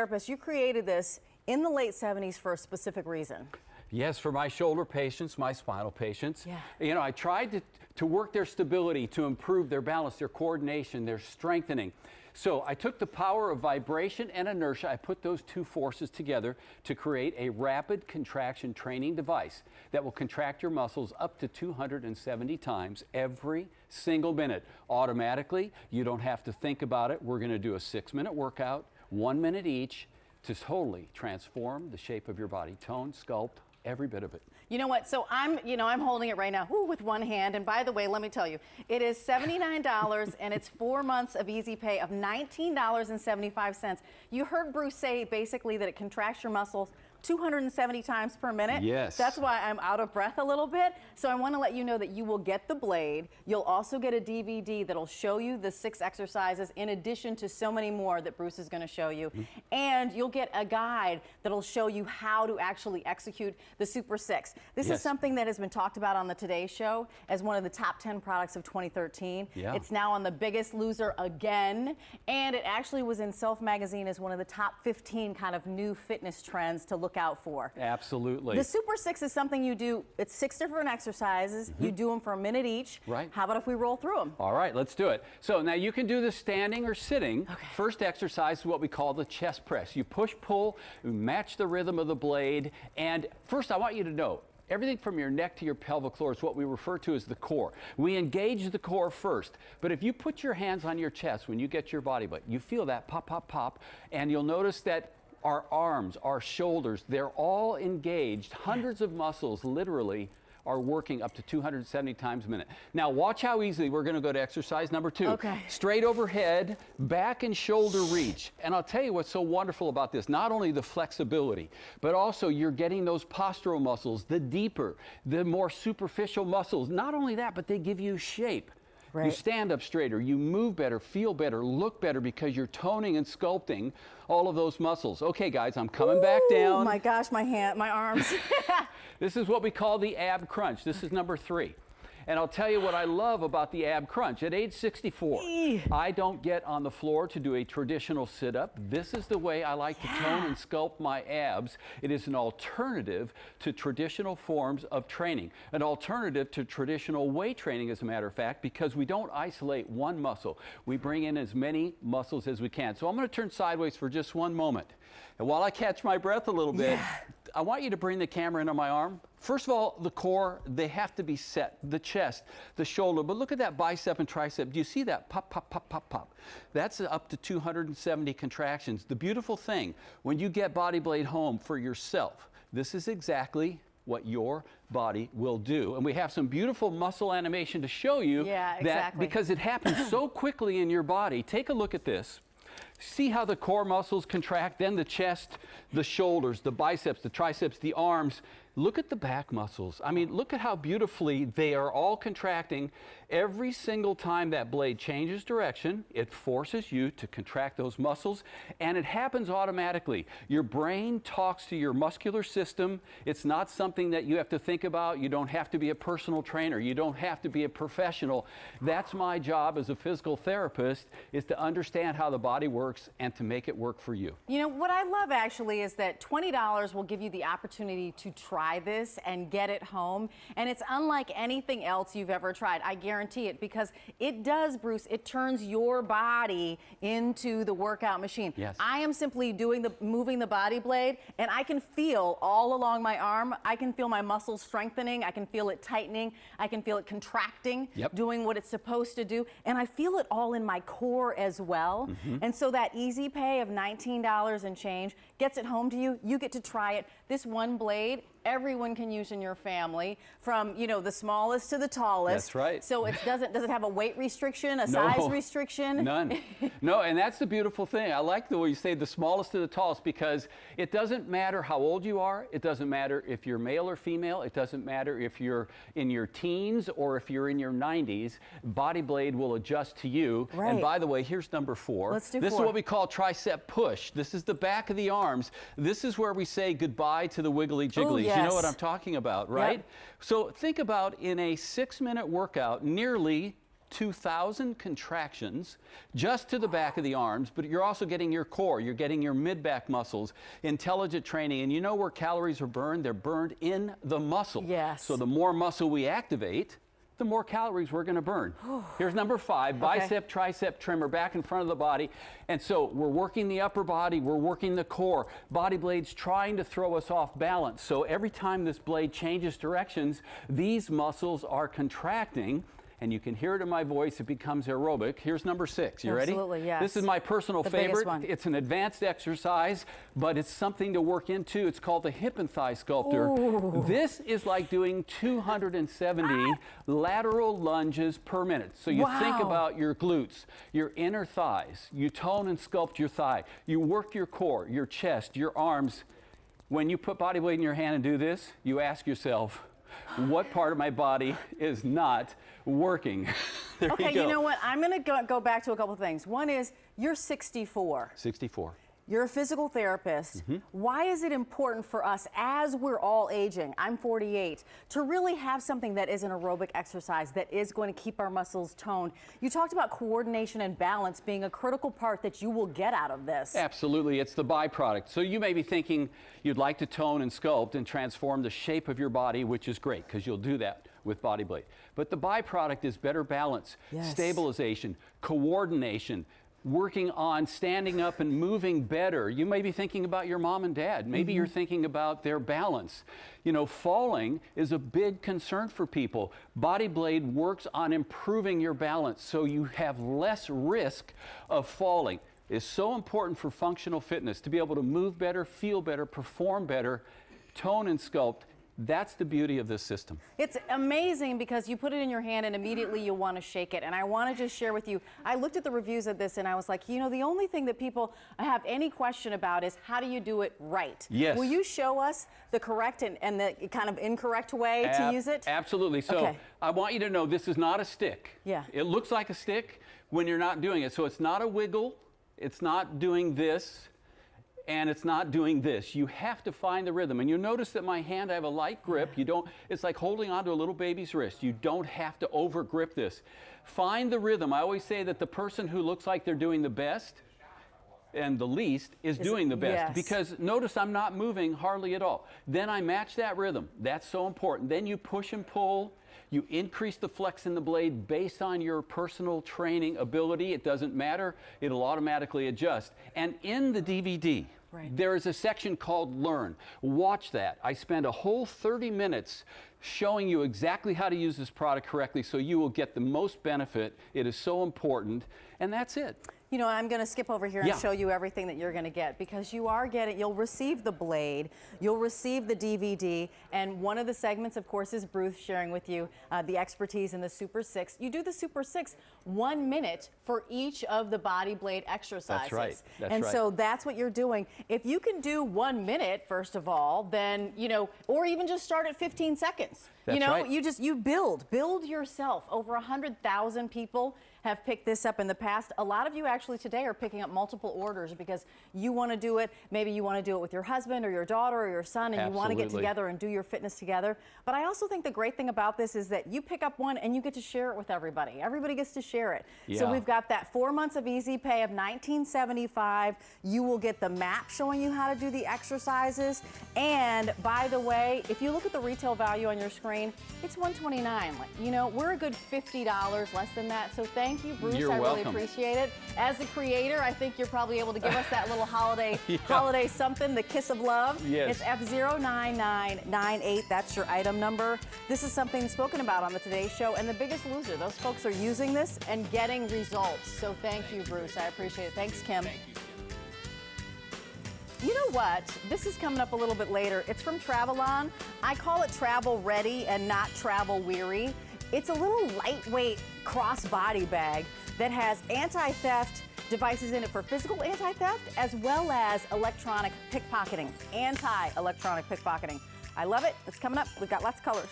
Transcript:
therapist, you created this in the late 70s for a specific reason. Yes, for my shoulder patients, my spinal patients. Yeah. You know, I tried to work their stability, to improve their balance, their coordination, their strengthening. So I took the power of vibration and inertia, I put those two forces together to create a rapid contraction training device that will contract your muscles up to 270 times every single minute. Automatically, you don't have to think about it. We're going to do a 6-minute workout, 1 minute each, to totally transform the shape of your body, tone, sculpt, every bit of it. You know what? So I'm holding it right now with one hand. And by the way, let me tell you, it is $79 and it's 4 months of easy pay of $19.75. You heard Bruce say basically that it contracts your muscles 270 times per minute. Yes. That's why I'm out of breath a little bit. So I want to let you know that you will get the blade. You'll also get a DVD that'll show you the 6 exercises in addition to so many more that Bruce is going to show you. And you'll get a guide that'll show you how to actually execute the Super 6. This is something that has been talked about on the Today Show as one of the top 10 products of 2013. Yeah. It's now on The Biggest Loser again. And it actually was in Self magazine as one of the top 15 kind of new fitness trends to look out for. Absolutely. The Super 6 is something you do. It's 6 different exercises. You do them for a minute each. Right. How about if we roll through them? All right, let's do it. So now you can do this standing or sitting. Okay. First exercise is what we call the chest press. You push, pull, match the rhythm of the blade. And first I want you to know, everything from your neck to your pelvic floor is what we refer to as the core. We engage the core first, but if you put your hands on your chest when you get your body weight, you feel that pop, pop, pop, and you'll notice that our arms, our shoulders, they're all engaged. Hundreds of muscles literally are working up to 270 times a minute. Now watch how easily we're going to go to exercise number 2. Okay. Straight overhead, back and shoulder reach. And I'll tell you what's so wonderful about this, not only the flexibility, but also you're getting those postural muscles, the deeper, the more superficial muscles. Not only that, but they give you shape. Right. You stand up straighter, you move better, feel better, look better because you're toning and sculpting all of those muscles. Okay guys, I'm coming back down. Oh my gosh, my arms. This is what we call the ab crunch. This is number 3. And I'll tell you what I love about the ab crunch. At age 64, I don't get on the floor to do a traditional sit-up. This is the way I like to tone and sculpt my abs. It is an alternative to traditional forms of training, an alternative to traditional weight training, as a matter of fact, because we don't isolate one muscle. We bring in as many muscles as we can. So I'm going to turn sideways for just one moment. And while I catch my breath a little bit, I want you to bring the camera in on my arm. First of all, the core, they have to be set. The chest, the shoulder, but look at that bicep and tricep. Do you see that? Pop, pop, pop, pop, pop. That's up to 270 contractions. The beautiful thing, when you get Bodyblade home for yourself, this is exactly what your body will do. And we have some beautiful muscle animation to show you that because it happens so quickly in your body. Take a look at this. See how the core muscles contract, then the chest, the shoulders, the biceps, the triceps, the arms. Look at the back muscles. I mean, look at how beautifully they are all contracting. Every single time that blade changes direction, it forces you to contract those muscles, and it happens automatically. Your brain talks to your muscular system. It's not something that you have to think about. You don't have to be a personal trainer. You don't have to be a professional. That's my job as a physical therapist, is to understand how the body works and to make it work for you. You know, what I love actually is that $20 will give you the opportunity to try this and get it home. And it's unlike anything else you've ever tried. I guarantee it, because it does, Bruce, it turns your body into the workout machine. Yes. I am simply moving the Bodyblade, and I can feel all along my arm, I can feel my muscles strengthening, I can feel it tightening, I can feel it contracting, doing what it's supposed to do, and I feel it all in my core as well. And so that easy pay of $19 and change gets it home to you. You get to try it. This one blade, everyone can use in your family, from, you know, the smallest to the tallest. That's right. So it does it have a weight restriction, a size restriction? None. No, and that's the beautiful thing. I like the way you say the smallest to the tallest, because it doesn't matter how old you are. It doesn't matter if you're male or female. It doesn't matter if you're in your teens or if you're in your 90s. Bodyblade will adjust to you. Right. And by the way, here's number 4. Let's do this 4. is what we call tricep push. This is the back of the arms. This is where we say goodbye to the wiggly jigglies. Ooh, yes. You know what I'm talking about, right? Yep. So think about, in a 6-minute workout, nearly 2,000 contractions just to the back of the arms, but you're also getting your core, you're getting your mid-back muscles, intelligent training. And you know where calories are burned? They're burned in the muscle. Yes. So the more muscle we activate, the more calories we're going to burn. Here's number 5, bicep, tricep trimmer, back in front of the body. And so we're working the upper body, we're working the core. Bodyblade's trying to throw us off balance. So every time this blade changes directions, these muscles are contracting. And you can hear it in my voice, it becomes aerobic. Here's number 6. You ready? Absolutely, yes. This is my personal favorite. One. It's an advanced exercise, but it's something to work into. It's called the hip and thigh sculptor. Ooh. This is like doing 270 lateral lunges per minute. So you think about your glutes, your inner thighs. You tone and sculpt your thigh. You work your core, your chest, your arms. When you put Bodyblade in your hand and do this, you ask yourself, what part of my body is not working? There Okay, you go. You know what? I'm going to go back to a couple of things. One is, you're 64. 64. You're a physical therapist. Why is it important for us, as we're all aging, I'm 48, to really have something that is an aerobic exercise that is going to keep our muscles toned? You talked about coordination and balance being a critical part that you will get out of this. Absolutely, it's the byproduct. So you may be thinking you'd like to tone and sculpt and transform the shape of your body, which is great, because you'll do that with Bodyblade. But the byproduct is better balance, stabilization, coordination, working on standing up and moving better. You may be thinking about your mom and dad. Maybe you're thinking about their balance. You know, falling is a big concern for people. Bodyblade works on improving your balance so you have less risk of falling. It's so important for functional fitness to be able to move better, feel better, perform better, tone and sculpt. That's the beauty of this system. It's amazing because you put it in your hand and immediately you want to shake it. And I want to just share with you, I looked at the reviews of this and I was like, you know, the only thing that people have any question about is how do you do it right? Yes. Will you show us the correct and the kind of incorrect way to use it? Absolutely. So I want you to know this is not a stick. Yeah. It looks like a stick when you're not doing it. So it's not a wiggle. It's not doing this. And it's not doing this. You have to find the rhythm. And you'll notice that my hand, I have a light grip. You don't, it's like holding onto a little baby's wrist. You don't have to over grip this. Find the rhythm. I always say that the person who looks like they're doing the best and the least is doing the best. Because notice I'm not moving hardly at all. Then I match that rhythm. That's so important. Then you push and pull. You increase the flex in the blade based on your personal training ability. It doesn't matter. It'll automatically adjust. And in the DVD, there is a section called Learn. Watch that. I spend a whole 30 minutes showing you exactly how to use this product correctly so you will get the most benefit. It is so important. And that's it. You know, I'm going to skip over here and show you everything that you're going to get, because you are getting, you'll receive the blade, you'll receive the DVD, and one of the segments, of course, is Bruce sharing with you the expertise in the Super 6. You do the Super 6 1 minute for each of the Bodyblade exercises. That's right. That's and right. so that's what you're doing. If you can do 1 minute, first of all, then, you know, or even just start at 15 seconds. That's you know, right. you build yourself. Over 100,000 people have picked this up in the past. A lot of you actually today are picking up multiple orders because you want to do it. Maybe you want to do it with your husband or your daughter or your son, and you want to get together and do your fitness together. But I also think the great thing about this is that you pick up one and you get to share it with everybody. Everybody gets to share it. So we've got that 4 months of easy pay of $19.75. You will get the map showing you how to do the exercises. And by the way, if you look at the retail value on your screen, it's $129. Like, you know, we're a good $50 less than that. So thank you, Bruce. You're welcome. Really appreciate it. As the creator, I think you're probably able to give us that little holiday holiday something, the kiss of love. Yes. It's F09998. That's your item number. This is something spoken about on the Today Show, and The Biggest Loser. Those folks are using this and getting results. So thank you, Bruce. I appreciate it. Thanks, Kim. Thank you. You know what? This is coming up a little bit later. It's from Travelon. I call it travel ready and not travel weary. It's a little lightweight crossbody bag that has anti-theft devices in it for physical anti-theft as well as electronic pickpocketing, anti-electronic pickpocketing. I love it. It's coming up. We've got lots of colors.